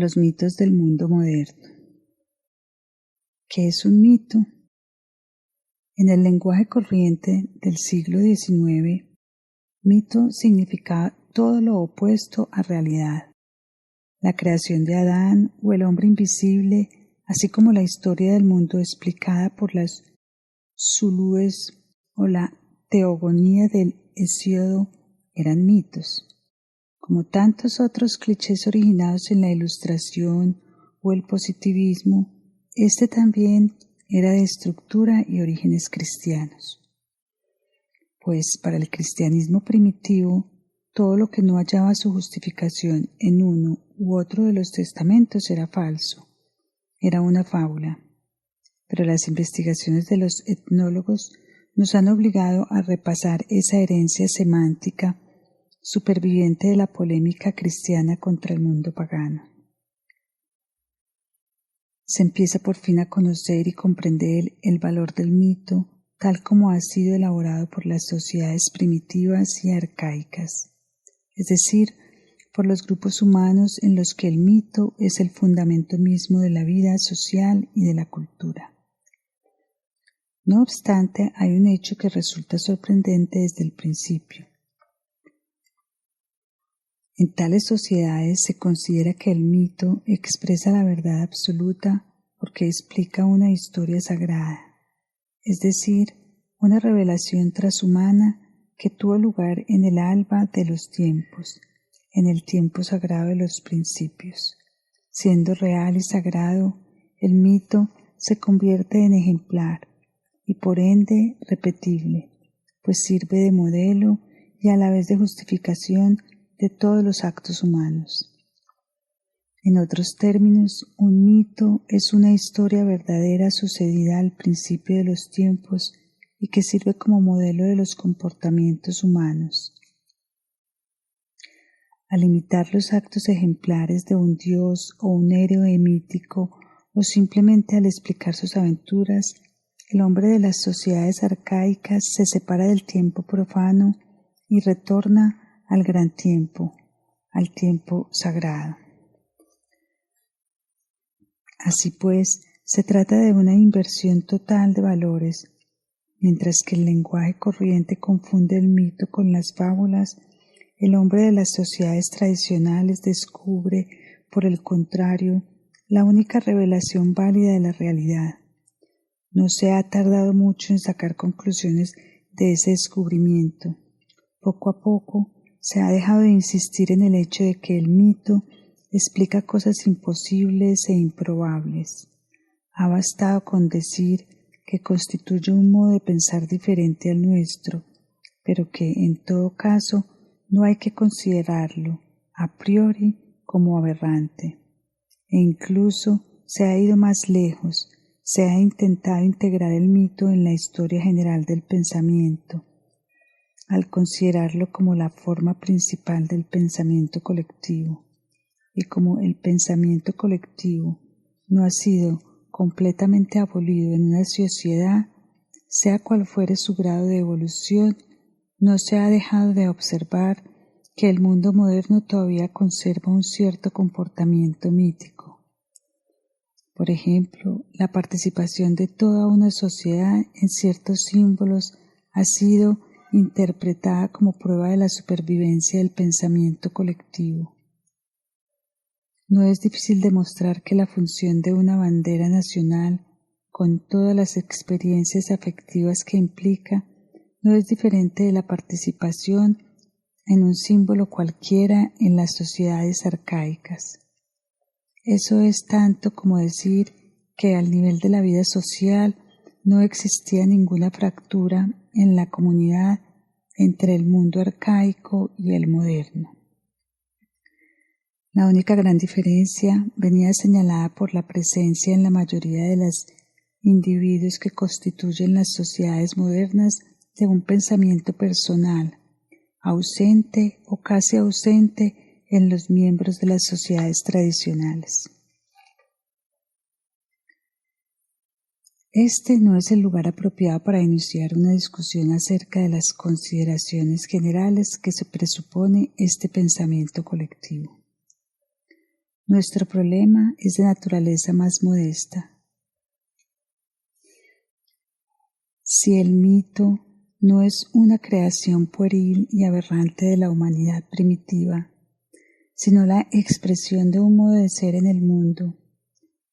Los mitos del mundo moderno. ¿Qué es un mito? En el lenguaje corriente del siglo XIX, mito significa todo lo opuesto a realidad. La creación de Adán o el hombre invisible, así como la historia del mundo explicada por las Zulúes o la teogonía del Hesíodo, eran mitos. Como tantos otros clichés originados en la Ilustración o el positivismo, este también era de estructura y orígenes cristianos. Pues para el cristianismo primitivo, todo lo que no hallaba su justificación en uno u otro de los testamentos era falso, era una fábula. Pero las investigaciones de los etnólogos nos han obligado a repasar esa herencia semántica superviviente de la polémica cristiana contra el mundo pagano. Se empieza por fin a conocer y comprender el valor del mito tal como ha sido elaborado por las sociedades primitivas y arcaicas, es decir, por los grupos humanos en los que el mito es el fundamento mismo de la vida social y de la cultura. No obstante, hay un hecho que resulta sorprendente desde el principio. En tales sociedades se considera que el mito expresa la verdad absoluta porque explica una historia sagrada, es decir, una revelación transhumana que tuvo lugar en el alba de los tiempos, en el tiempo sagrado de los principios. Siendo real y sagrado, el mito se convierte en ejemplar y por ende repetible, pues sirve de modelo y a la vez de justificación de todos los actos humanos. En otros términos, un mito es una historia verdadera sucedida al principio de los tiempos y que sirve como modelo de los comportamientos humanos. Al imitar los actos ejemplares de un dios o un héroe mítico o simplemente al explicar sus aventuras, el hombre de las sociedades arcaicas se separa del tiempo profano y retorna al gran tiempo, al tiempo sagrado. Así pues, se trata de una inversión total de valores. Mientras que el lenguaje corriente confunde el mito con las fábulas, el hombre de las sociedades tradicionales descubre, por el contrario, la única revelación válida de la realidad. No se ha tardado mucho en sacar conclusiones de ese descubrimiento. Poco a poco se ha dejado de insistir en el hecho de que el mito explica cosas imposibles e improbables. Ha bastado con decir que constituye un modo de pensar diferente al nuestro, pero que, en todo caso, no hay que considerarlo a priori como aberrante. E incluso se ha ido más lejos, se ha intentado integrar el mito en la historia general del pensamiento, al considerarlo como la forma principal del pensamiento colectivo. Y como el pensamiento colectivo no ha sido completamente abolido en una sociedad, sea cual fuere su grado de evolución, no se ha dejado de observar que el mundo moderno todavía conserva un cierto comportamiento mítico. Por ejemplo, la participación de toda una sociedad en ciertos símbolos ha sido interpretada como prueba de la supervivencia del pensamiento colectivo. No es difícil demostrar que la función de una bandera nacional, con todas las experiencias afectivas que implica, no es diferente de la participación en un símbolo cualquiera en las sociedades arcaicas. Eso es tanto como decir que al nivel de la vida social no existía ninguna fractura en la comunidad entre el mundo arcaico y el moderno. La única gran diferencia venía señalada por la presencia en la mayoría de los individuos que constituyen las sociedades modernas de un pensamiento personal, ausente o casi ausente en los miembros de las sociedades tradicionales. Este no es el lugar apropiado para iniciar una discusión acerca de las consideraciones generales que se presupone este pensamiento colectivo. Nuestro problema es de naturaleza más modesta. Si el mito no es una creación pueril y aberrante de la humanidad primitiva, sino la expresión de un modo de ser en el mundo,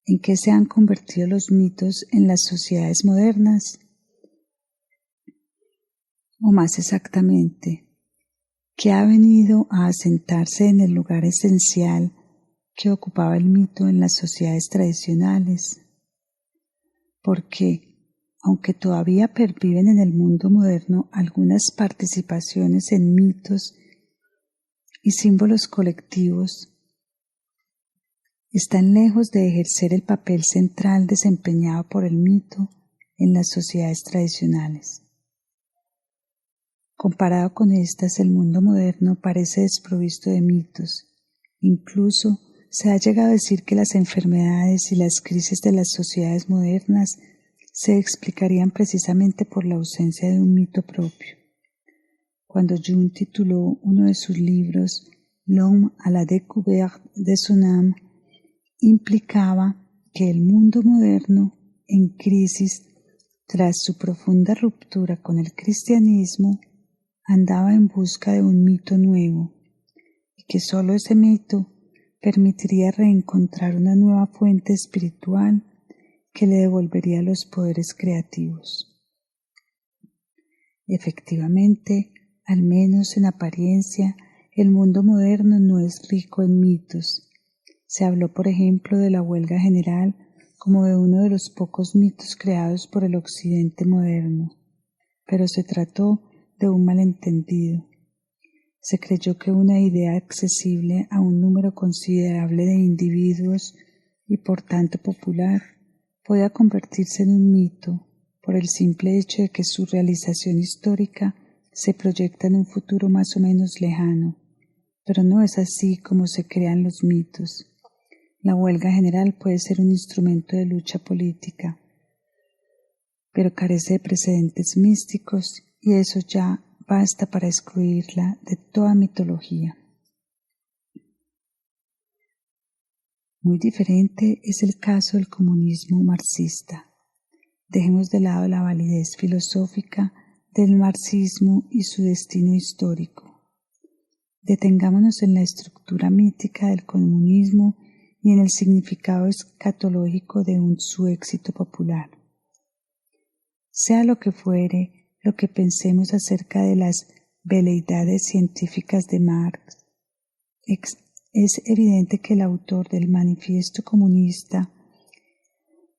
¿en qué se han convertido los mitos en las sociedades modernas? O más exactamente, ¿qué ha venido a asentarse en el lugar esencial que ocupaba el mito en las sociedades tradicionales? Porque, aunque todavía perviven en el mundo moderno algunas participaciones en mitos y símbolos colectivos, están lejos de ejercer el papel central desempeñado por el mito en las sociedades tradicionales. Comparado con estas, el mundo moderno parece desprovisto de mitos. Incluso se ha llegado a decir que las enfermedades y las crisis de las sociedades modernas se explicarían precisamente por la ausencia de un mito propio. Cuando Jung tituló uno de sus libros L'homme à la découverte de son âme, implicaba que el mundo moderno, en crisis tras su profunda ruptura con el cristianismo, andaba en busca de un mito nuevo, y que sólo ese mito permitiría reencontrar una nueva fuente espiritual que le devolvería los poderes creativos. Efectivamente, al menos en apariencia, el mundo moderno no es rico en mitos. Se habló, por ejemplo, de la huelga general como de uno de los pocos mitos creados por el occidente moderno, pero se trató de un malentendido. Se creyó que una idea accesible a un número considerable de individuos y por tanto popular podía convertirse en un mito por el simple hecho de que su realización histórica se proyecta en un futuro más o menos lejano, pero no es así como se crean los mitos. La huelga general puede ser un instrumento de lucha política, pero carece de precedentes místicos y eso ya basta para excluirla de toda mitología. Muy diferente es el caso del comunismo marxista. Dejemos de lado la validez filosófica del marxismo y su destino histórico. Detengámonos en la estructura mítica del comunismo y en el significado escatológico de su éxito popular. Sea lo que fuere, lo que pensemos acerca de las veleidades científicas de Marx, es evidente que el autor del Manifiesto Comunista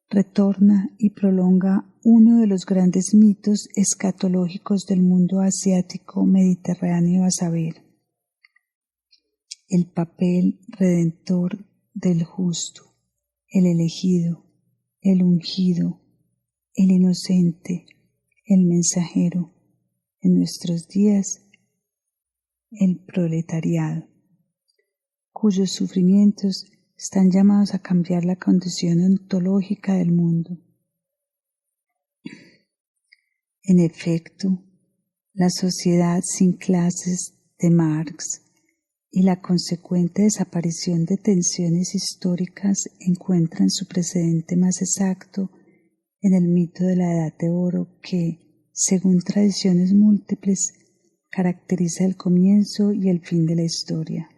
retorna y prolonga uno de los grandes mitos escatológicos del mundo asiático mediterráneo, a saber, el papel redentor del justo, el elegido, el ungido, el inocente, el mensajero, en nuestros días, el proletariado, cuyos sufrimientos están llamados a cambiar la condición ontológica del mundo. En efecto, la sociedad sin clases de Marx y la consecuente desaparición de tensiones históricas encuentran su precedente más exacto en el mito de la Edad de Oro que, según tradiciones múltiples, caracteriza el comienzo y el fin de la historia.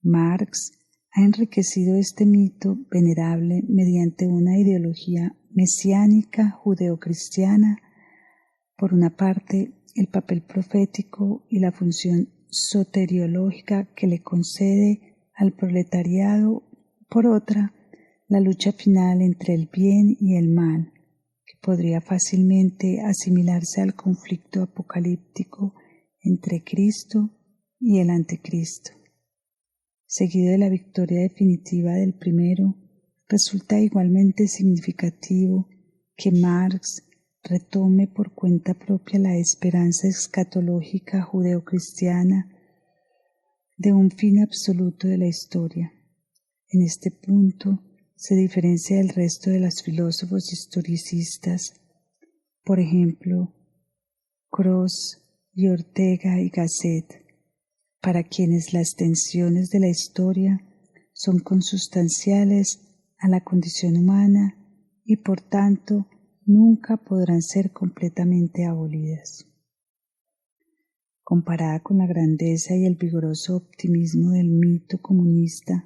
Marx ha enriquecido este mito venerable mediante una ideología mesiánica judeocristiana, por una parte el papel profético y la función soteriológica que le concede al proletariado, por otra, la lucha final entre el bien y el mal, que podría fácilmente asimilarse al conflicto apocalíptico entre Cristo y el Anticristo. Seguido de la victoria definitiva del primero, resulta igualmente significativo que Marx retome por cuenta propia la esperanza escatológica judeocristiana de un fin absoluto de la historia. En este punto se diferencia del resto de los filósofos historicistas, por ejemplo, Cross y Ortega y Gasset, para quienes las tensiones de la historia son consustanciales a la condición humana y por tanto nunca podrán ser completamente abolidas. Comparada con la grandeza y el vigoroso optimismo del mito comunista,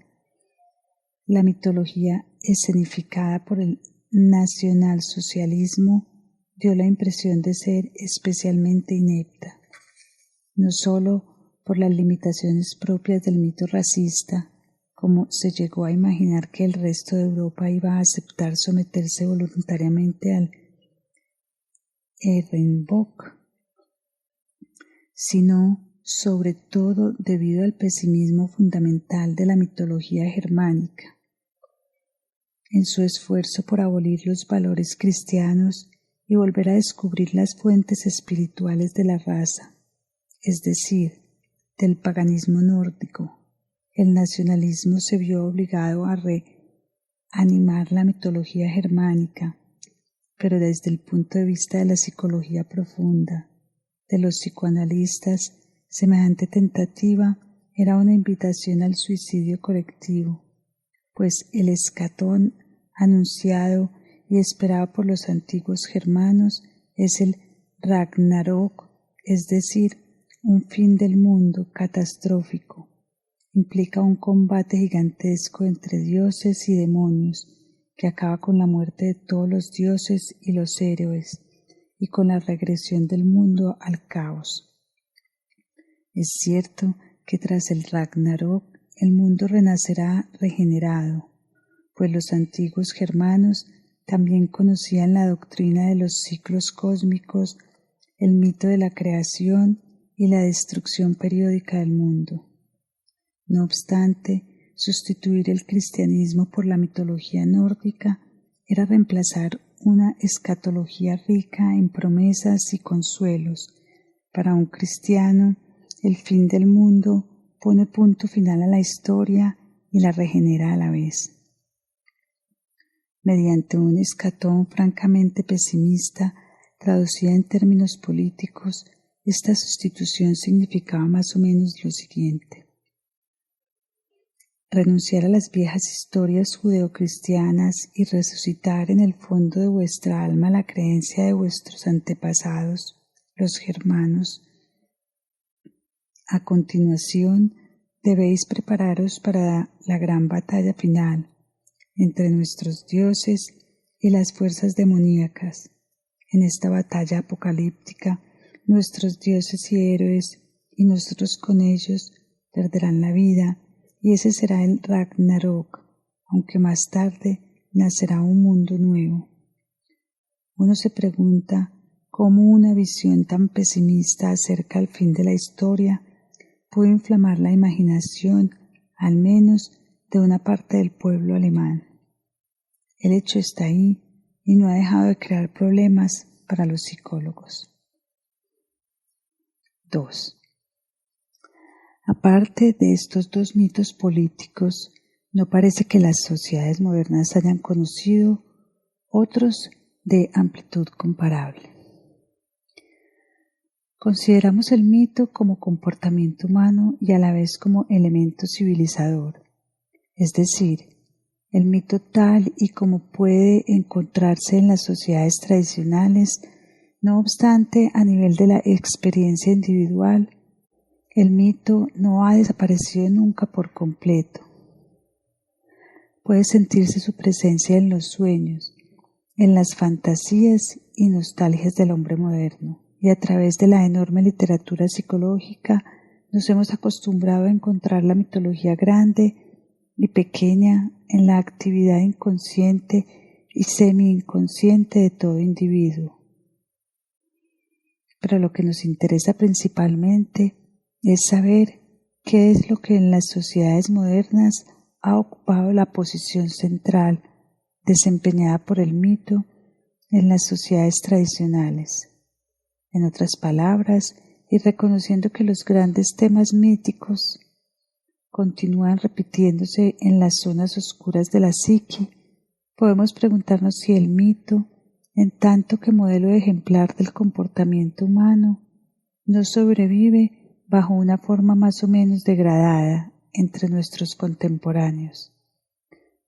la mitología escenificada por el nacionalsocialismo dio la impresión de ser especialmente inepta, no sólo por las limitaciones propias del mito racista, como se llegó a imaginar que el resto de Europa iba a aceptar someterse voluntariamente al Ehrenbock, sino sobre todo debido al pesimismo fundamental de la mitología germánica. En su esfuerzo por abolir los valores cristianos y volver a descubrir las fuentes espirituales de la raza, es decir, del paganismo nórdico, el nacionalismo se vio obligado a reanimar la mitología germánica, pero desde el punto de vista de la psicología profunda de los psicoanalistas, semejante tentativa era una invitación al suicidio colectivo, pues el escatón anunciado y esperado por los antiguos germanos es el Ragnarok, es decir, un fin del mundo catastrófico. Implica un combate gigantesco entre dioses y demonios que acaba con la muerte de todos los dioses y los héroes y con la regresión del mundo al caos. Es cierto que tras el Ragnarok el mundo renacerá regenerado, pues los antiguos germanos también conocían la doctrina de los ciclos cósmicos, el mito de la creación y la destrucción periódica del mundo. No obstante, sustituir el cristianismo por la mitología nórdica era reemplazar una escatología rica en promesas y consuelos. Para un cristiano, el fin del mundo pone punto final a la historia y la regenera a la vez. Mediante un escatón francamente pesimista, traducida en términos políticos, esta sustitución significaba más o menos lo siguiente: renunciar a las viejas historias judeocristianas y resucitar en el fondo de vuestra alma la creencia de vuestros antepasados, los germanos. A continuación, debéis prepararos para la gran batalla final entre nuestros dioses y las fuerzas demoníacas. En esta batalla apocalíptica, nuestros dioses y héroes, y nosotros con ellos, perderán la vida, y ese será el Ragnarok, aunque más tarde nacerá un mundo nuevo. Uno se pregunta cómo una visión tan pesimista acerca del fin de la historia puede inflamar la imaginación, al menos de una parte del pueblo alemán. El hecho está ahí y no ha dejado de crear problemas para los psicólogos. 2. Aparte de estos dos mitos políticos, no parece que las sociedades modernas hayan conocido otros de amplitud comparable. Consideramos el mito como comportamiento humano y a la vez como elemento civilizador, es decir, el mito tal y como puede encontrarse en las sociedades tradicionales. No obstante, a nivel de la experiencia individual, el mito no ha desaparecido nunca por completo. Puede sentirse su presencia en los sueños, en las fantasías y nostalgias del hombre moderno, y a través de la enorme literatura psicológica nos hemos acostumbrado a encontrar la mitología grande y pequeña en la actividad inconsciente y semi-inconsciente de todo individuo. Pero lo que nos interesa principalmente es saber qué es lo que en las sociedades modernas ha ocupado la posición central desempeñada por el mito en las sociedades tradicionales. En otras palabras, y reconociendo que los grandes temas míticos continúan repitiéndose en las zonas oscuras de la psique, podemos preguntarnos si el mito, en tanto que modelo ejemplar del comportamiento humano, no sobrevive bajo una forma más o menos degradada entre nuestros contemporáneos.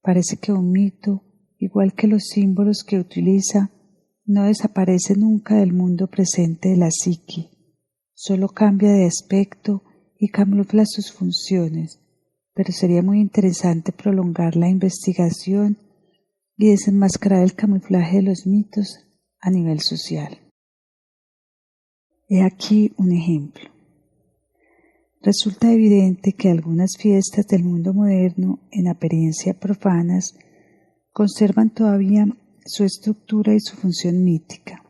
Parece que un mito, igual que los símbolos que utiliza, no desaparece nunca del mundo presente de la psique, solo cambia de aspecto y camufla sus funciones, pero sería muy interesante prolongar la investigación y desenmascarar el camuflaje de los mitos a nivel social. He aquí un ejemplo. Resulta evidente que algunas fiestas del mundo moderno, en apariencia profanas, conservan todavía su estructura y su función mítica.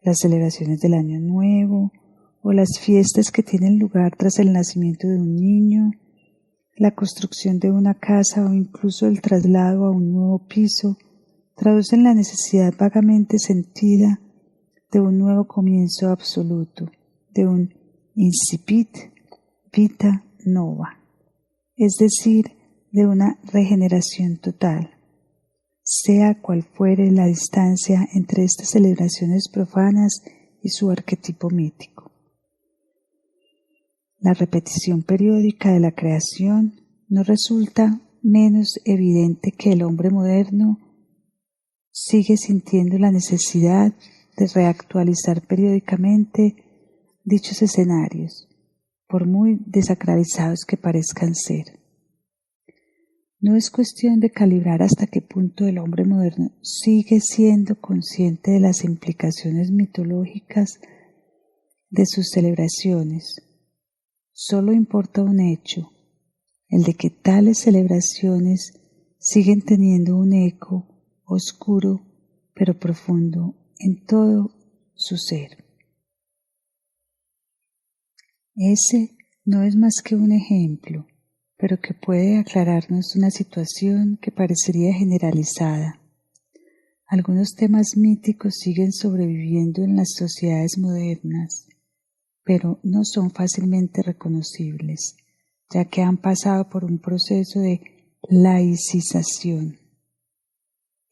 Las celebraciones del Año Nuevo o las fiestas que tienen lugar tras el nacimiento de un niño, la construcción de una casa o incluso el traslado a un nuevo piso traducen la necesidad vagamente sentida de un nuevo comienzo absoluto, de un incipit vita nova, es decir, de una regeneración total. Sea cual fuere la distancia entre estas celebraciones profanas y su arquetipo mítico. La repetición periódica de la creación no resulta menos evidente que el hombre moderno sigue sintiendo la necesidad de reactualizar periódicamente dichos escenarios, por muy desacralizados que parezcan ser. No es cuestión de calibrar hasta qué punto el hombre moderno sigue siendo consciente de las implicaciones mitológicas de sus celebraciones. Solo importa un hecho, el de que tales celebraciones siguen teniendo un eco oscuro pero profundo en todo su ser. Ese no es más que un ejemplo, pero que puede aclararnos una situación que parecería generalizada. Algunos temas míticos siguen sobreviviendo en las sociedades modernas, pero no son fácilmente reconocibles, ya que han pasado por un proceso de laicización.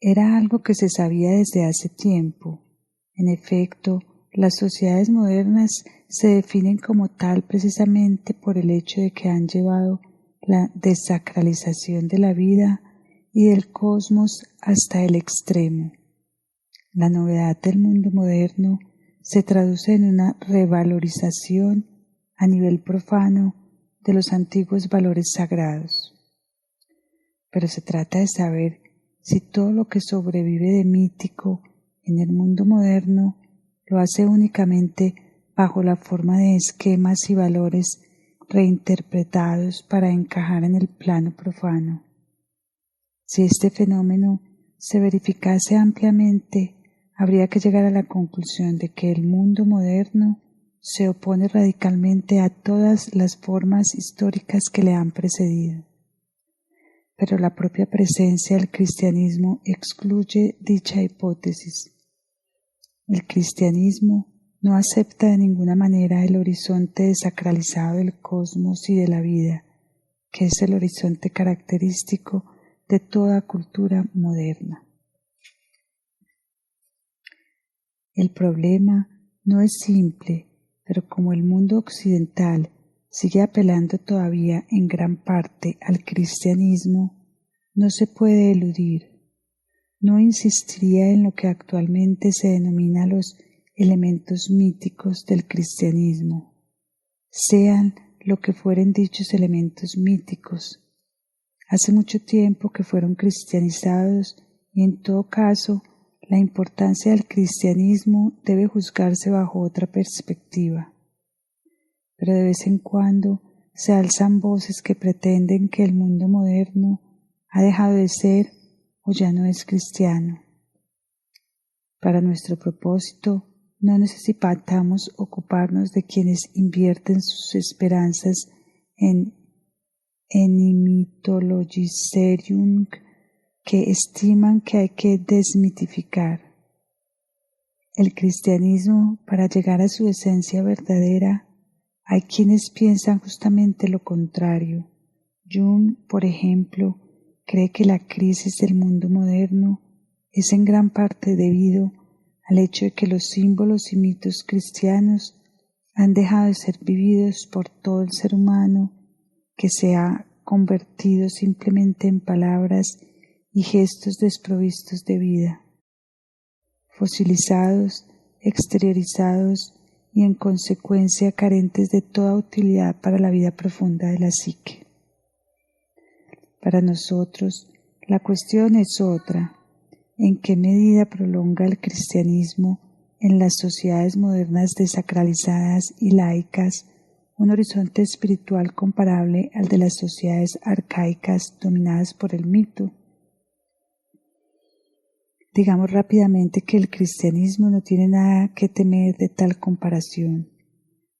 Era algo que se sabía desde hace tiempo. En efecto, las sociedades modernas se definen como tal precisamente por el hecho de que han llevado la desacralización de la vida y del cosmos hasta el extremo. La novedad del mundo moderno se traduce en una revalorización a nivel profano de los antiguos valores sagrados. Pero se trata de saber si todo lo que sobrevive de mítico en el mundo moderno lo hace únicamente bajo la forma de esquemas y valores reinterpretados para encajar en el plano profano. Si este fenómeno se verificase ampliamente, habría que llegar a la conclusión de que el mundo moderno se opone radicalmente a todas las formas históricas que le han precedido. Pero la propia presencia del cristianismo excluye dicha hipótesis. El cristianismo no acepta de ninguna manera el horizonte desacralizado del cosmos y de la vida, que es el horizonte característico de toda cultura moderna. El problema no es simple, pero como el mundo occidental sigue apelando todavía en gran parte al cristianismo, no se puede eludir. No insistiría en lo que actualmente se denomina los elementos míticos del cristianismo, sean lo que fueren dichos elementos míticos. Hace mucho tiempo que fueron cristianizados y en todo caso la importancia del cristianismo debe juzgarse bajo otra perspectiva. Pero de vez en cuando se alzan voces que pretenden que el mundo moderno ha dejado de ser o ya no es cristiano. Para nuestro propósito, no necesitamos ocuparnos de quienes invierten sus esperanzas en Enymythologiserium, que estiman que hay que desmitificar. El cristianismo, para llegar a su esencia verdadera, hay quienes piensan justamente lo contrario. Jung, por ejemplo, cree que la crisis del mundo moderno es en gran parte debido al hecho de que los símbolos y mitos cristianos han dejado de ser vividos por todo el ser humano que se ha convertido simplemente en palabras y gestos desprovistos de vida, fosilizados, exteriorizados y en consecuencia carentes de toda utilidad para la vida profunda de la psique. Para nosotros, la cuestión es otra: ¿en qué medida prolonga el cristianismo en las sociedades modernas desacralizadas y laicas un horizonte espiritual comparable al de las sociedades arcaicas dominadas por el mito? Digamos rápidamente que el cristianismo no tiene nada que temer de tal comparación.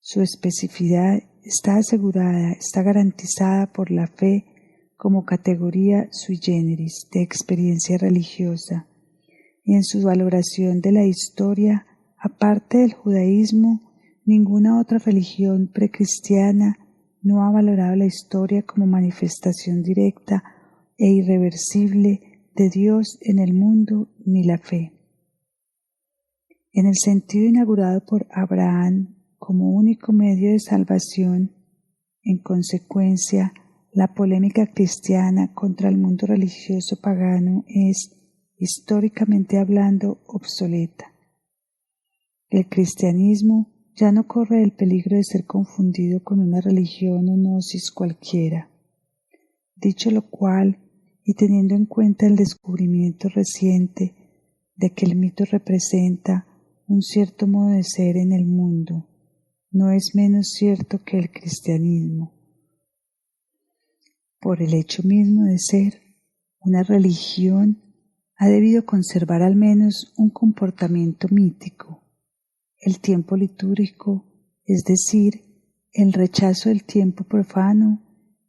Su especificidad está asegurada, está garantizada por la fe como categoría sui generis de experiencia religiosa, y en su valoración de la historia, aparte del judaísmo, ninguna otra religión precristiana no ha valorado la historia como manifestación directa e irreversible de Dios en el mundo, ni la fe. En el sentido inaugurado por Abraham como único medio de salvación, en consecuencia, la polémica cristiana contra el mundo religioso pagano es, históricamente hablando, obsoleta. El cristianismo ya no corre el peligro de ser confundido con una religión o gnosis cualquiera. Dicho lo cual, y teniendo en cuenta el descubrimiento reciente de que el mito representa un cierto modo de ser en el mundo, no es menos cierto que el cristianismo. Por el hecho mismo de ser una religión, ha debido conservar al menos un comportamiento mítico, el tiempo litúrgico, es decir, el rechazo del tiempo profano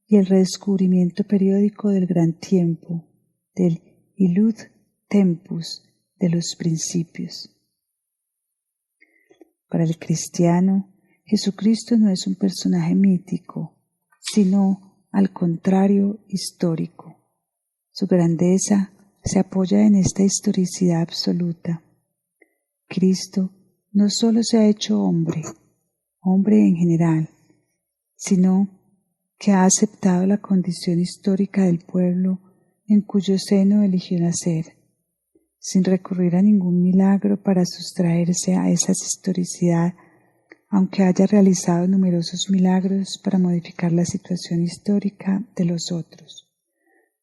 y el redescubrimiento periódico del gran tiempo, del illud tempus, de los principios. Para el cristiano, Jesucristo no es un personaje mítico, sino, al contrario, histórico. Su grandeza se apoya en esta historicidad absoluta. Cristo no solo se ha hecho hombre en general, sino que ha aceptado la condición histórica del pueblo en cuyo seno eligió nacer, sin recurrir a ningún milagro para sustraerse a esa historicidad, aunque haya realizado numerosos milagros para modificar la situación histórica de los otros,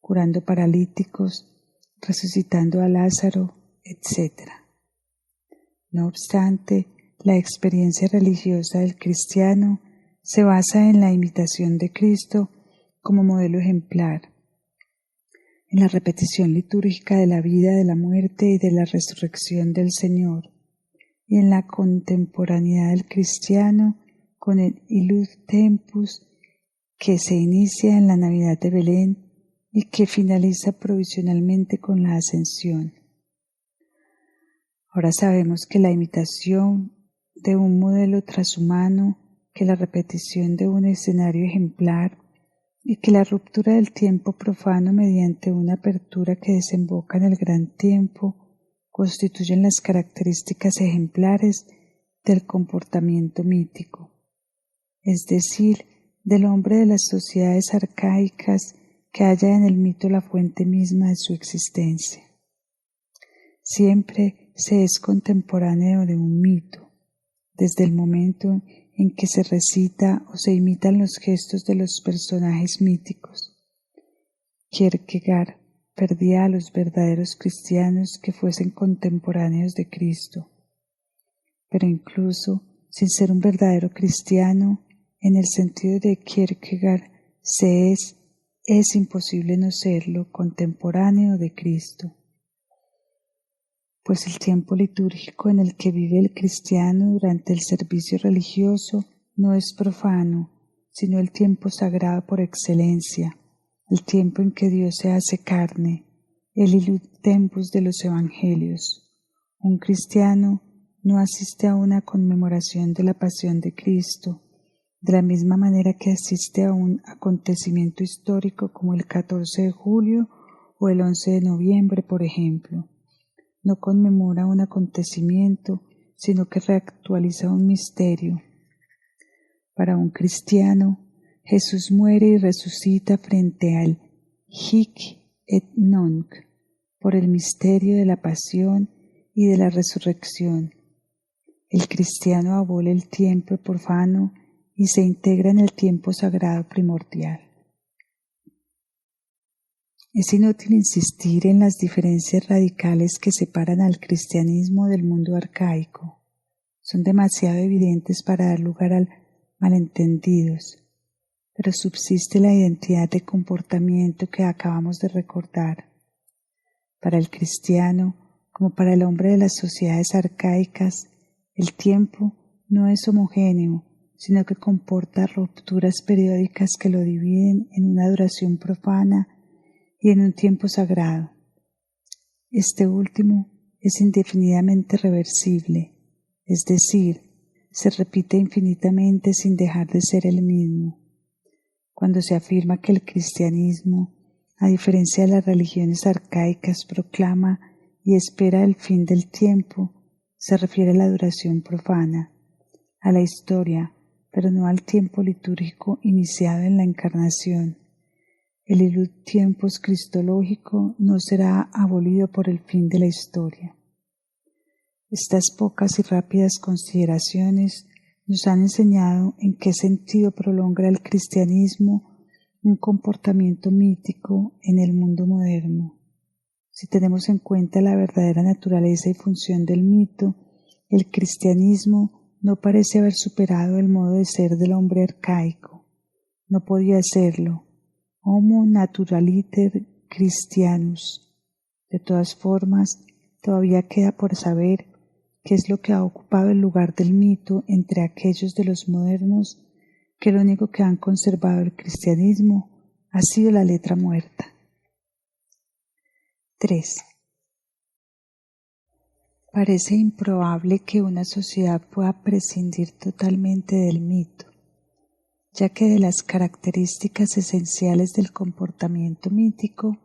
curando paralíticos, resucitando a Lázaro, etc. No obstante, la experiencia religiosa del cristiano se basa en la imitación de Cristo como modelo ejemplar, en la repetición litúrgica de la vida, de la muerte y de la resurrección del Señor, y en la contemporaneidad del cristiano con el illud tempus que se inicia en la Navidad de Belén y que finaliza provisionalmente con la Ascensión. Ahora sabemos que la imitación de un modelo transhumano, que la repetición de un escenario ejemplar y que la ruptura del tiempo profano mediante una apertura que desemboca en el gran tiempo constituyen las características ejemplares del comportamiento mítico, es decir, del hombre de las sociedades arcaicas que halla en el mito la fuente misma de su existencia. Siempre se es contemporáneo de un mito, desde el momento en que se recita o se imitan los gestos de los personajes míticos. Kierkegaard perdía a los verdaderos cristianos que fuesen contemporáneos de Cristo, pero incluso sin ser un verdadero cristiano, en el sentido de Kierkegaard, es imposible no serlo contemporáneo de Cristo. Pues el tiempo litúrgico en el que vive el cristiano durante el servicio religioso no es profano, sino el tiempo sagrado por excelencia, el tiempo en que Dios se hace carne, el illud tempus de los evangelios. Un cristiano no asiste a una conmemoración de la pasión de Cristo, de la misma manera que asiste a un acontecimiento histórico como el 14 de julio o el 11 de noviembre, por ejemplo. No conmemora un acontecimiento, sino que reactualiza un misterio. Para un cristiano, Jesús muere y resucita frente al Hic et Nunc por el misterio de la pasión y de la resurrección. El cristiano abole el tiempo profano y se integra en el tiempo sagrado primordial. Es inútil insistir en las diferencias radicales que separan al cristianismo del mundo arcaico. Son demasiado evidentes para dar lugar a malentendidos, pero subsiste la identidad de comportamiento que acabamos de recordar. Para el cristiano, como para el hombre de las sociedades arcaicas, el tiempo no es homogéneo, sino que comporta rupturas periódicas que lo dividen en una duración profana y en un tiempo sagrado. Este último es indefinidamente reversible, es decir, se repite infinitamente sin dejar de ser el mismo. Cuando se afirma que el cristianismo, a diferencia de las religiones arcaicas, proclama y espera el fin del tiempo, se refiere a la duración profana, a la historia, pero no al tiempo litúrgico iniciado en la Encarnación. El illud tempus cristológico no será abolido por el fin de la historia. Estas pocas y rápidas consideraciones nos han enseñado en qué sentido prolonga el cristianismo un comportamiento mítico en el mundo moderno. Si tenemos en cuenta la verdadera naturaleza y función del mito, el cristianismo no parece haber superado el modo de ser del hombre arcaico. No podía serlo. Homo naturaliter Christianus. De todas formas, todavía queda por saber qué es lo que ha ocupado el lugar del mito entre aquellos de los modernos que lo único que han conservado el cristianismo ha sido la letra muerta. 3. Parece improbable que una sociedad pueda prescindir totalmente del mito, ya que de las características esenciales del comportamiento mítico,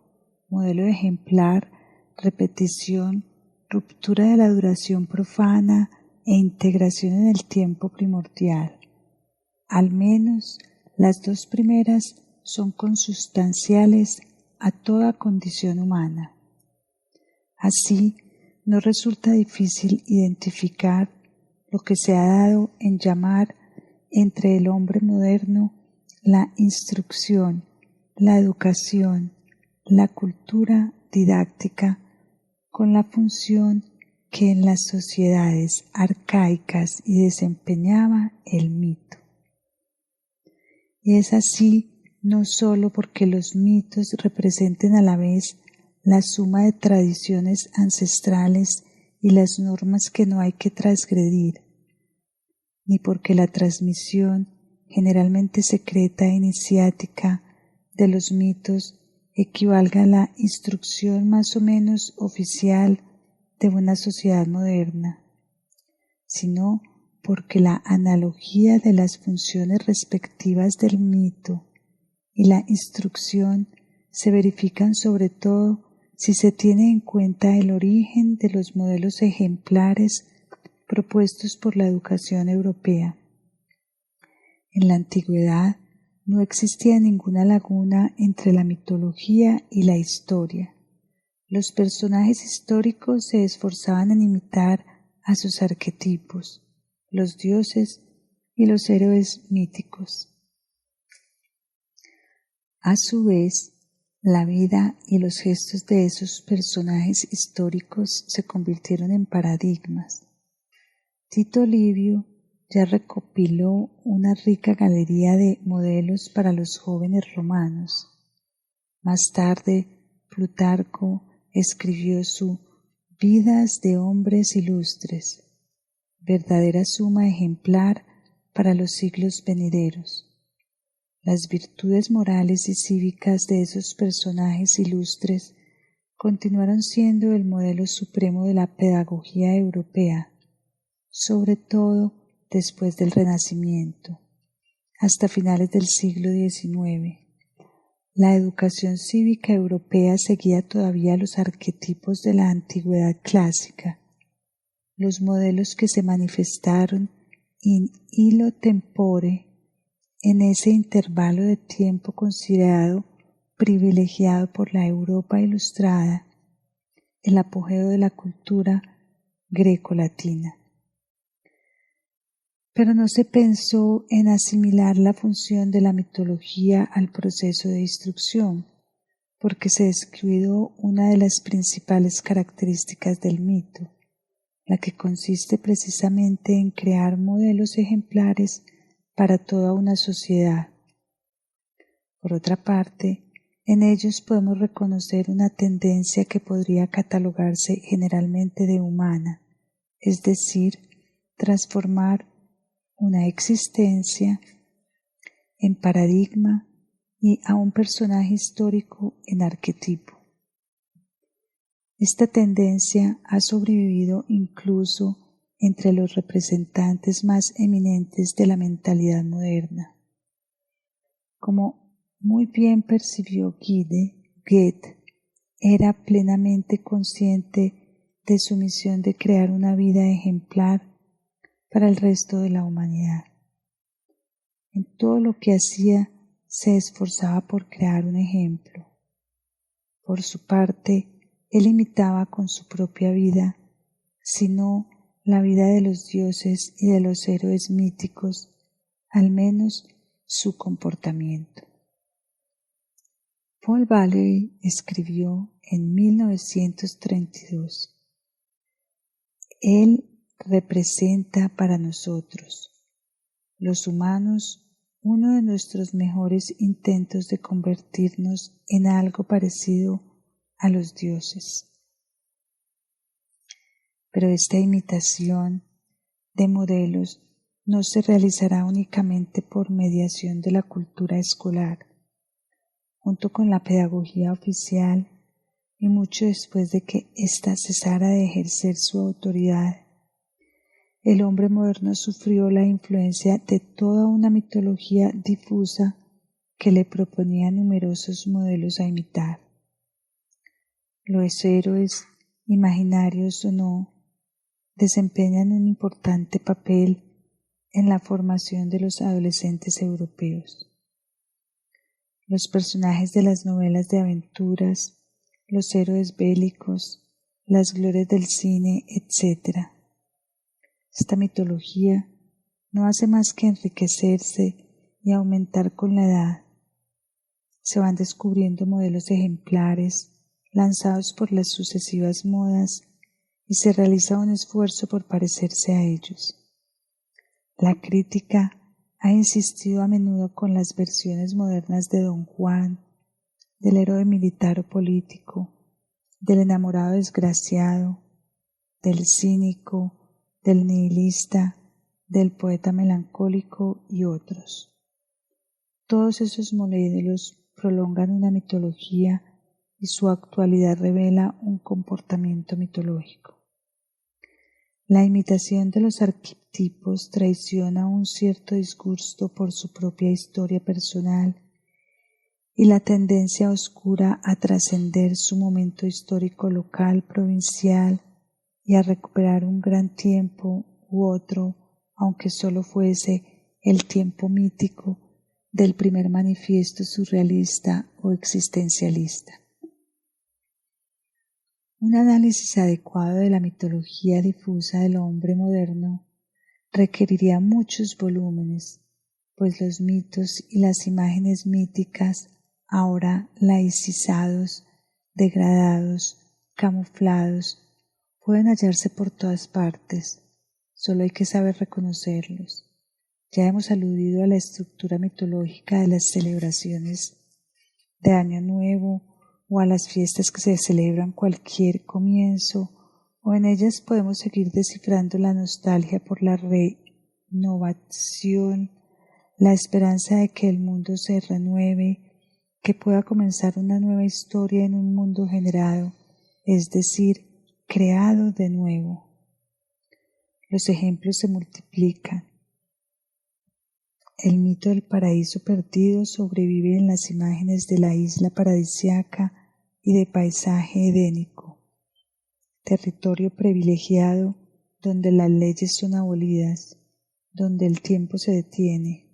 modelo ejemplar, repetición, ruptura de la duración profana e integración en el tiempo primordial. Al menos las dos primeras son consustanciales a toda condición humana. Así, no resulta difícil identificar lo que se ha dado en llamar entre el hombre moderno la instrucción, la educación, la cultura didáctica, con la función que en las sociedades arcaicas y desempeñaba el mito. Y es así no sólo porque los mitos representen a la vez la suma de tradiciones ancestrales y las normas que no hay que transgredir, ni porque la transmisión, generalmente secreta e iniciática, de los mitos equivalga a la instrucción más o menos oficial de una sociedad moderna, sino porque la analogía de las funciones respectivas del mito y la instrucción se verifican sobre todo si se tiene en cuenta el origen de los modelos ejemplares propuestos por la educación europea. En la antigüedad no existía ninguna laguna entre la mitología y la historia. Los personajes históricos se esforzaban en imitar a sus arquetipos, los dioses y los héroes míticos. A su vez, la vida y los gestos de esos personajes históricos se convirtieron en paradigmas. Tito Livio ya recopiló una rica galería de modelos para los jóvenes romanos. Más tarde, Plutarco escribió su Vidas de hombres ilustres, verdadera suma ejemplar para los siglos venideros. Las virtudes morales y cívicas de esos personajes ilustres continuaron siendo el modelo supremo de la pedagogía europea, sobre todo después del Renacimiento, hasta finales del siglo XIX. La educación cívica europea seguía todavía los arquetipos de la antigüedad clásica, los modelos que se manifestaron in illo tempore en ese intervalo de tiempo considerado privilegiado por la Europa ilustrada, el apogeo de la cultura greco-latina. Pero no se pensó en asimilar la función de la mitología al proceso de instrucción, porque se descuidó una de las principales características del mito, la que consiste precisamente en crear modelos ejemplares para toda una sociedad. Por otra parte, en ellos podemos reconocer una tendencia que podría catalogarse generalmente de humana, es decir, transformar una existencia en paradigma y a un personaje histórico en arquetipo. Esta tendencia ha sobrevivido incluso entre los representantes más eminentes de la mentalidad moderna. Como muy bien percibió Goethe era plenamente consciente de su misión de crear una vida ejemplar para el resto de la humanidad. En todo lo que hacía se esforzaba por crear un ejemplo. Por su parte, él imitaba con su propia vida, sino la vida de los dioses y de los héroes míticos, al menos su comportamiento. Paul Valéry escribió en 1932: Él representa para nosotros, los humanos, uno de nuestros mejores intentos de convertirnos en algo parecido a los dioses. Pero esta imitación de modelos no se realizará únicamente por mediación de la cultura escolar, junto con la pedagogía oficial y mucho después de que ésta cesara de ejercer su autoridad. El hombre moderno sufrió la influencia de toda una mitología difusa que le proponía numerosos modelos a imitar. Los héroes, imaginarios o no, desempeñan un importante papel en la formación de los adolescentes europeos. Los personajes de las novelas de aventuras, los héroes bélicos, las glorias del cine, etc. Esta mitología no hace más que enriquecerse y aumentar con la edad. Se van descubriendo modelos ejemplares lanzados por las sucesivas modas y se realiza un esfuerzo por parecerse a ellos. La crítica ha insistido a menudo con las versiones modernas de Don Juan, del héroe militar o político, del enamorado desgraciado, del cínico, del nihilista, del poeta melancólico y otros. Todos esos modelos prolongan una mitología y su actualidad revela un comportamiento mitológico. La imitación de los arquetipos traiciona un cierto disgusto por su propia historia personal y la tendencia oscura a trascender su momento histórico local, provincial y a recuperar un gran tiempo u otro, aunque solo fuese el tiempo mítico del primer manifiesto surrealista o existencialista. Un análisis adecuado de la mitología difusa del hombre moderno requeriría muchos volúmenes, pues los mitos y las imágenes míticas, ahora laicizados, degradados, camuflados, pueden hallarse por todas partes, solo hay que saber reconocerlos. Ya hemos aludido a la estructura mitológica de las celebraciones de Año Nuevo, o a las fiestas que se celebran cualquier comienzo, o en ellas podemos seguir descifrando la nostalgia por la renovación, la esperanza de que el mundo se renueve, que pueda comenzar una nueva historia en un mundo generado, es decir, creado de nuevo. Los ejemplos se multiplican. El mito del paraíso perdido sobrevive en las imágenes de la isla paradisíaca y de paisaje edénico, territorio privilegiado donde las leyes son abolidas, donde el tiempo se detiene.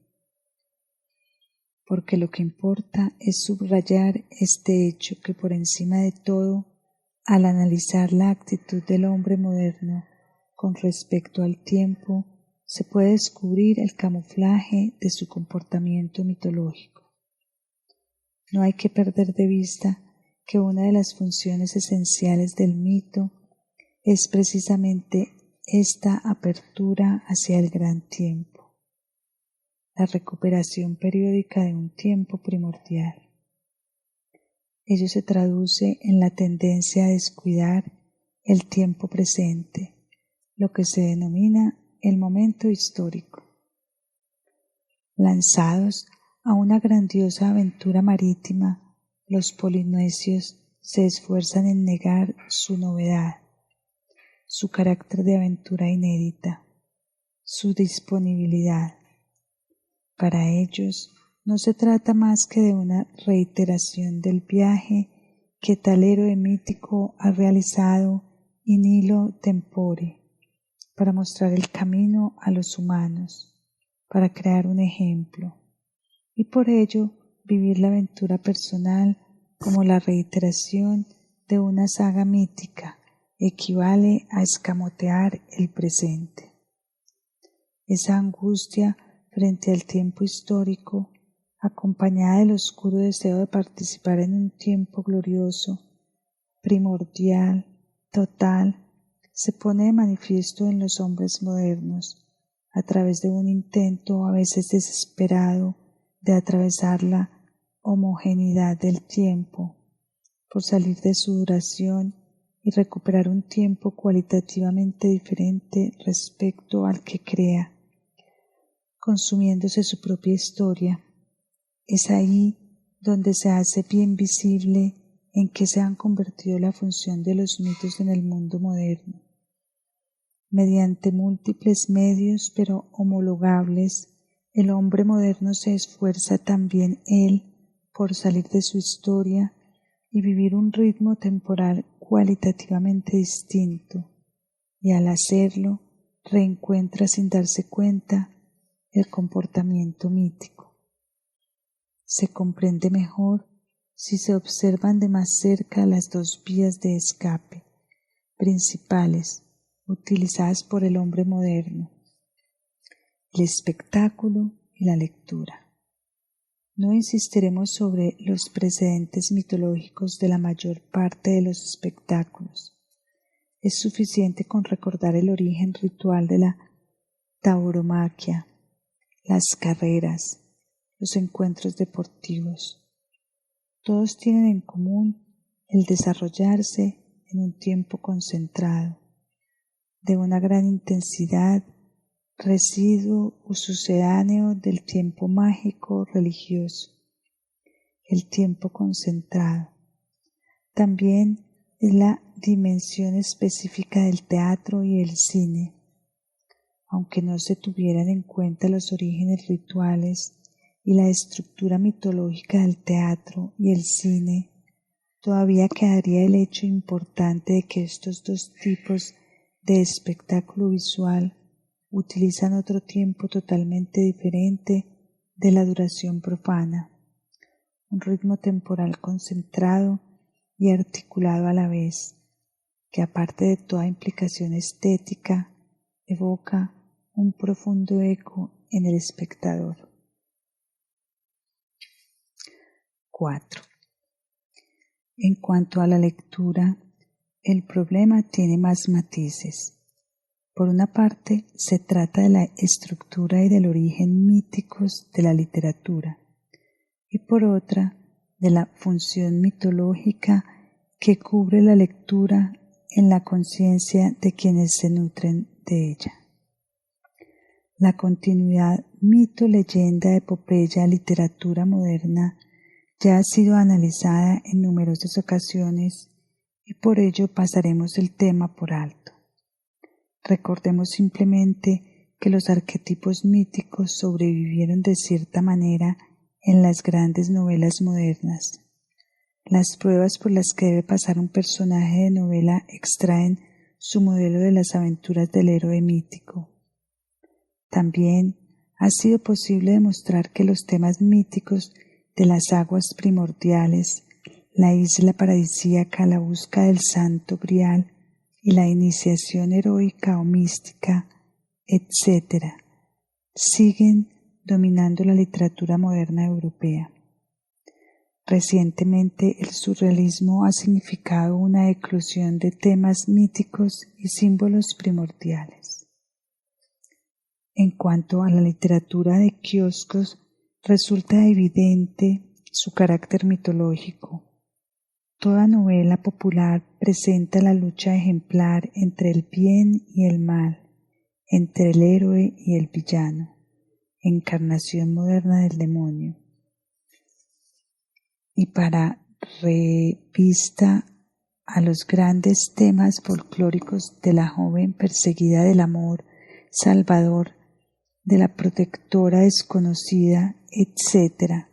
porque lo que importa es subrayar este hecho que por encima de todo, al analizar la actitud del hombre moderno con respecto al tiempo, se puede descubrir el camuflaje de su comportamiento mitológico. No hay que perder de vista que una de las funciones esenciales del mito es precisamente esta apertura hacia el gran tiempo, la recuperación periódica de un tiempo primordial. Ello se traduce en la tendencia a descuidar el tiempo presente, lo que se denomina el momento histórico. Lanzados a una grandiosa aventura marítima, los polinesios se esfuerzan en negar su novedad, su carácter de aventura inédita, su disponibilidad. Para ellos no se trata más que de una reiteración del viaje que tal héroe mítico ha realizado in illo tempore, para mostrar el camino a los humanos, para crear un ejemplo, y por ello vivir la aventura personal como la reiteración de una saga mítica equivale a escamotear el presente. Esa angustia frente al tiempo histórico, acompañada del oscuro deseo de participar en un tiempo glorioso, primordial, total, se pone de manifiesto en los hombres modernos, a través de un intento a veces desesperado de atravesar la homogeneidad del tiempo, por salir de su duración y recuperar un tiempo cualitativamente diferente respecto al que crea, consumiéndose su propia historia. Es ahí donde se hace bien visible en qué se han convertido la función de los mitos en el mundo moderno. Mediante múltiples medios pero homologables, el hombre moderno se esfuerza también él por salir de su historia y vivir un ritmo temporal cualitativamente distinto, y al hacerlo reencuentra sin darse cuenta el comportamiento mítico. Se comprende mejor si se observan de más cerca las dos vías de escape principales utilizadas por el hombre moderno, el espectáculo y la lectura. No insistiremos sobre los precedentes mitológicos de la mayor parte de los espectáculos. Es suficiente con recordar el origen ritual de la tauromaquia, las carreras, los encuentros deportivos. Todos tienen en común el desarrollarse en un tiempo concentrado, de una gran intensidad, residuo o sucedáneo del tiempo mágico religioso, el tiempo concentrado. También es la dimensión específica del teatro y el cine. Aunque no se tuvieran en cuenta los orígenes rituales y la estructura mitológica del teatro y el cine, todavía quedaría el hecho importante de que estos dos tipos de espectáculo visual utilizan otro tiempo totalmente diferente de la duración profana, un ritmo temporal concentrado y articulado a la vez, que aparte de toda implicación estética, evoca un profundo eco en el espectador. 4. En cuanto a la lectura, el problema tiene más matices. Por una parte, se trata de la estructura y del origen míticos de la literatura, y por otra, de la función mitológica que cubre la lectura en la conciencia de quienes se nutren de ella. La continuidad mito-leyenda, epopeya, literatura moderna ya ha sido analizada en numerosas ocasiones y por ello pasaremos el tema por alto. Recordemos simplemente que los arquetipos míticos sobrevivieron de cierta manera en las grandes novelas modernas. Las pruebas por las que debe pasar un personaje de novela extraen su modelo de las aventuras del héroe mítico. También ha sido posible demostrar que los temas míticos de las aguas primordiales, la isla paradisíaca, la búsqueda del santo grial y la iniciación heroica o mística, etc., siguen dominando la literatura moderna europea. Recientemente, el surrealismo ha significado una eclosión de temas míticos y símbolos primordiales. En cuanto a la literatura de kioscos, resulta evidente su carácter mitológico. Toda novela popular presenta la lucha ejemplar entre el bien y el mal, entre el héroe y el villano, encarnación moderna del demonio. Y para revista a los grandes temas folclóricos de la joven perseguida del amor salvador, de la protectora desconocida, etc.,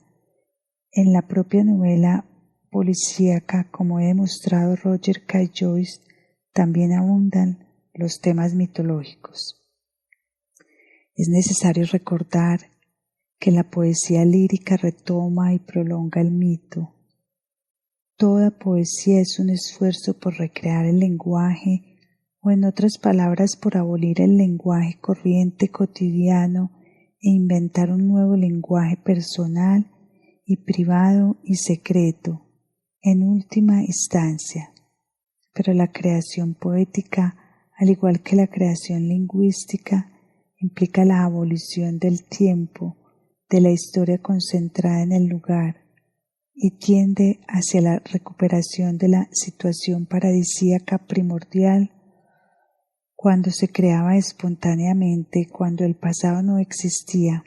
en la propia novela policíaca, como he demostrado Roger K. Joyce, también abundan los temas mitológicos. Es necesario recordar que la poesía lírica retoma y prolonga el mito. Toda poesía es un esfuerzo por recrear el lenguaje, o en otras palabras, por abolir el lenguaje corriente cotidiano e inventar un nuevo lenguaje personal y privado y secreto, en última instancia. Pero la creación poética, al igual que la creación lingüística, implica la abolición del tiempo, de la historia concentrada en el lugar, y tiende hacia la recuperación de la situación paradisíaca primordial, cuando se creaba espontáneamente, cuando el pasado no existía,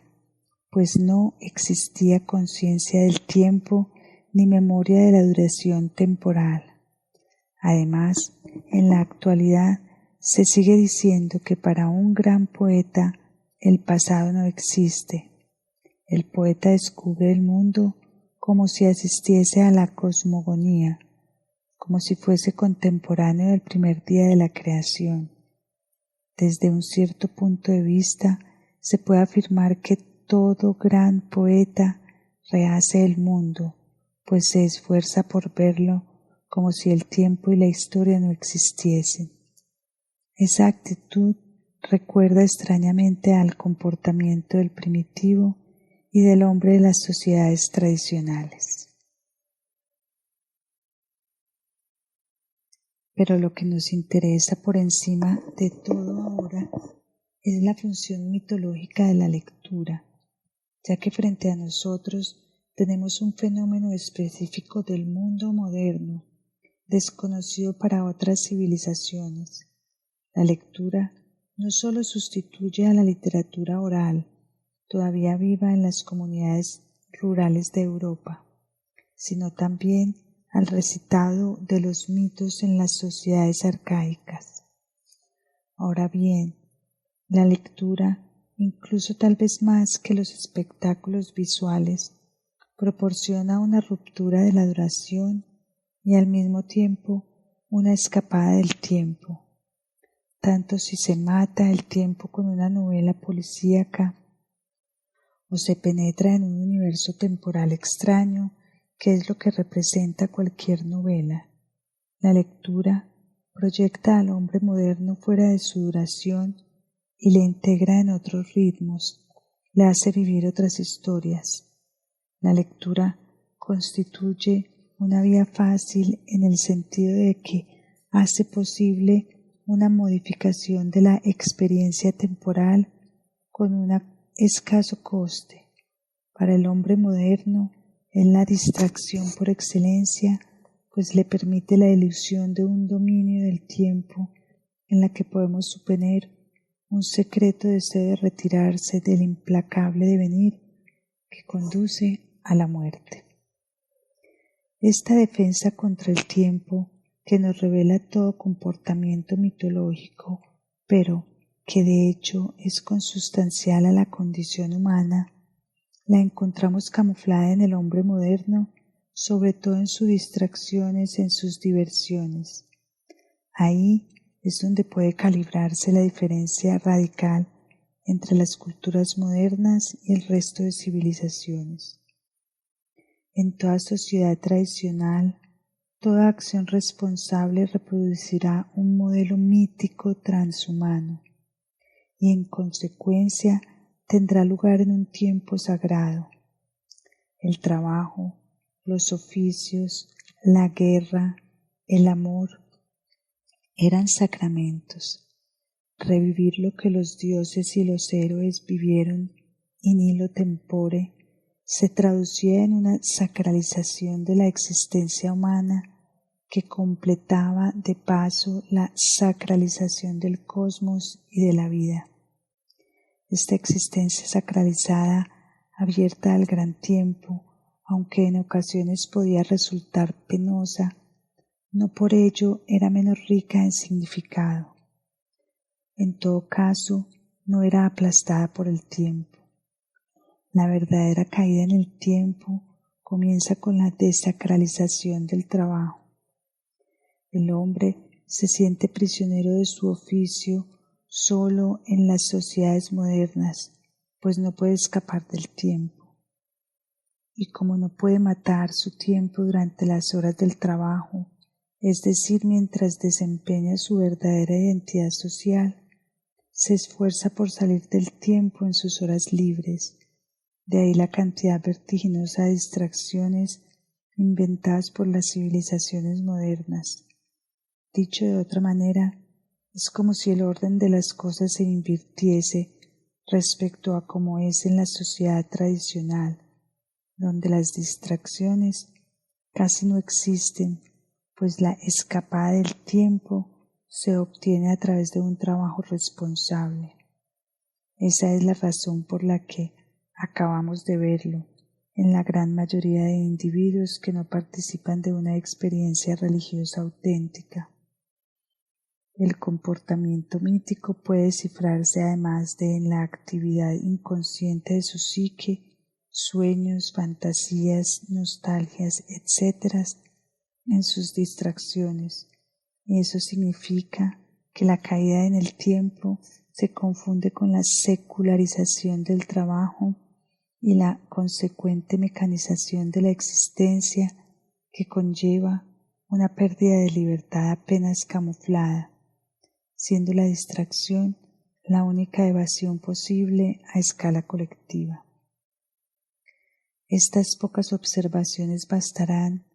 pues no existía conciencia del tiempo ni memoria de la duración temporal. Además, en la actualidad se sigue diciendo que para un gran poeta el pasado no existe. El poeta descubre el mundo como si asistiese a la cosmogonía, como si fuese contemporáneo del primer día de la creación. Desde un cierto punto de vista, se puede afirmar que todo gran poeta rehace el mundo, pues se esfuerza por verlo como si el tiempo y la historia no existiesen. Esa actitud recuerda extrañamente al comportamiento del primitivo y del hombre de las sociedades tradicionales. Pero lo que nos interesa por encima de todo ahora es la función mitológica de la lectura, ya que frente a nosotros tenemos un fenómeno específico del mundo moderno, desconocido para otras civilizaciones. La lectura no solo sustituye a la literatura oral, todavía viva en las comunidades rurales de Europa, sino también al recitado de los mitos en las sociedades arcaicas. Ahora bien, la lectura, incluso tal vez más que los espectáculos visuales, proporciona una ruptura de la duración y al mismo tiempo una escapada del tiempo. Tanto si se mata el tiempo con una novela policíaca o se penetra en un universo temporal extraño, que es lo que representa cualquier novela. La lectura proyecta al hombre moderno fuera de su duración y le integra en otros ritmos, le hace vivir otras historias. La lectura constituye una vía fácil en el sentido de que hace posible una modificación de la experiencia temporal con un escaso coste. Para el hombre moderno es la distracción por excelencia, pues le permite la ilusión de un dominio del tiempo en la que podemos suponer un secreto deseo de retirarse del implacable devenir que conduce a la muerte. Esta defensa contra el tiempo, que nos revela todo comportamiento mitológico, pero que de hecho es consustancial a la condición humana, la encontramos camuflada en el hombre moderno, sobre todo en sus distracciones, en sus diversiones. Ahí es donde puede calibrarse la diferencia radical entre las culturas modernas y el resto de civilizaciones. En toda sociedad tradicional, toda acción responsable reproducirá un modelo mítico transhumano y en consecuencia tendrá lugar en un tiempo sagrado. El trabajo, los oficios, la guerra, el amor eran sacramentos. Revivir lo que los dioses y los héroes vivieron in illo tempore se traducía en una sacralización de la existencia humana que completaba de paso la sacralización del cosmos y de la vida. Esta existencia sacralizada, abierta al gran tiempo, aunque en ocasiones podía resultar penosa, no por ello era menos rica en significado. En todo caso, no era aplastada por el tiempo. La verdadera caída en el tiempo comienza con la desacralización del trabajo. El hombre se siente prisionero de su oficio solo en las sociedades modernas, pues no puede escapar del tiempo. Y como no puede matar su tiempo durante las horas del trabajo, es decir, mientras desempeña su verdadera identidad social, se esfuerza por salir del tiempo en sus horas libres. De ahí la cantidad vertiginosa de distracciones inventadas por las civilizaciones modernas. Dicho de otra manera, es como si el orden de las cosas se invirtiese respecto a como es en la sociedad tradicional, donde las distracciones casi no existen, pues la escapada del tiempo se obtiene a través de un trabajo responsable. Esa es la razón por la que acabamos de verlo en la gran mayoría de individuos que no participan de una experiencia religiosa auténtica. El comportamiento mítico puede descifrarse además de en la actividad inconsciente de su psique, sueños, fantasías, nostalgias, etc., en sus distracciones. Eso significa que la caída en el tiempo se confunde con la secularización del trabajo y la consecuente mecanización de la existencia que conlleva una pérdida de libertad apenas camuflada, siendo la distracción la única evasión posible a escala colectiva. Estas pocas observaciones bastarán.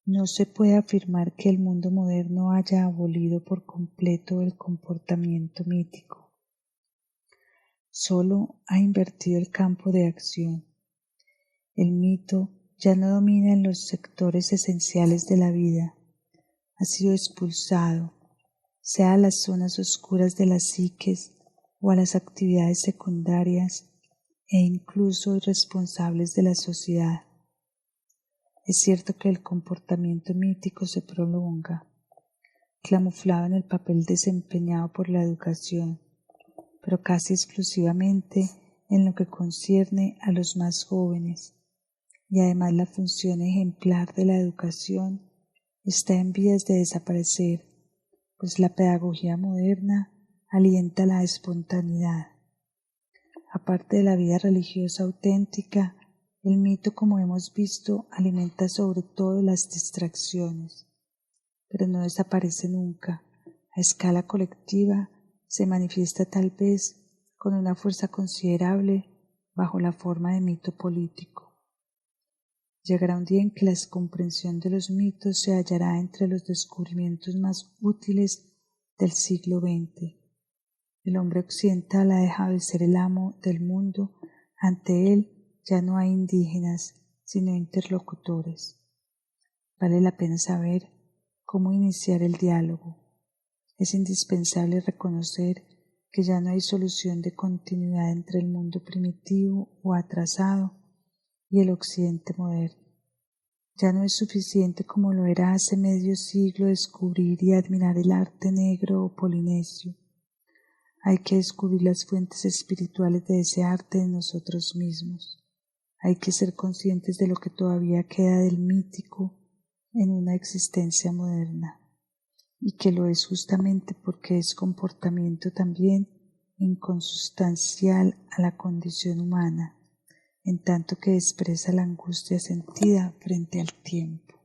No se puede afirmar que el mundo moderno haya abolido por completo el comportamiento mítico. Solo ha invertido el campo de acción. El mito ya no domina en los sectores esenciales de la vida. Ha sido expulsado, sea a las zonas oscuras de las psiques o a las actividades secundarias e incluso irresponsables de la sociedad. Es cierto que el comportamiento mítico se prolonga, camuflado en el papel desempeñado por la educación, pero casi exclusivamente en lo que concierne a los más jóvenes, y además la función ejemplar de la educación está en vías de desaparecer, pues la pedagogía moderna alienta la espontaneidad. Aparte de la vida religiosa auténtica, el mito, como hemos visto, alimenta sobre todo las distracciones, pero no desaparece nunca. A escala colectiva se manifiesta tal vez con una fuerza considerable bajo la forma de mito político. Llegará un día en que la comprensión de los mitos se hallará entre los descubrimientos más útiles del siglo XX. El hombre occidental ha dejado de ser el amo del mundo. Ante él ya no hay indígenas, sino interlocutores. Vale la pena saber cómo iniciar el diálogo. Es indispensable reconocer que ya no hay solución de continuidad entre el mundo primitivo o atrasado y el occidente moderno. Ya no es suficiente, como lo era hace medio siglo, descubrir y admirar el arte negro o polinesio. Hay que descubrir las fuentes espirituales de ese arte en nosotros mismos. Hay que ser conscientes de lo que todavía queda del mítico en una existencia moderna, y que lo es justamente porque es comportamiento también inconsustancial a la condición humana, en tanto que expresa la angustia sentida frente al tiempo.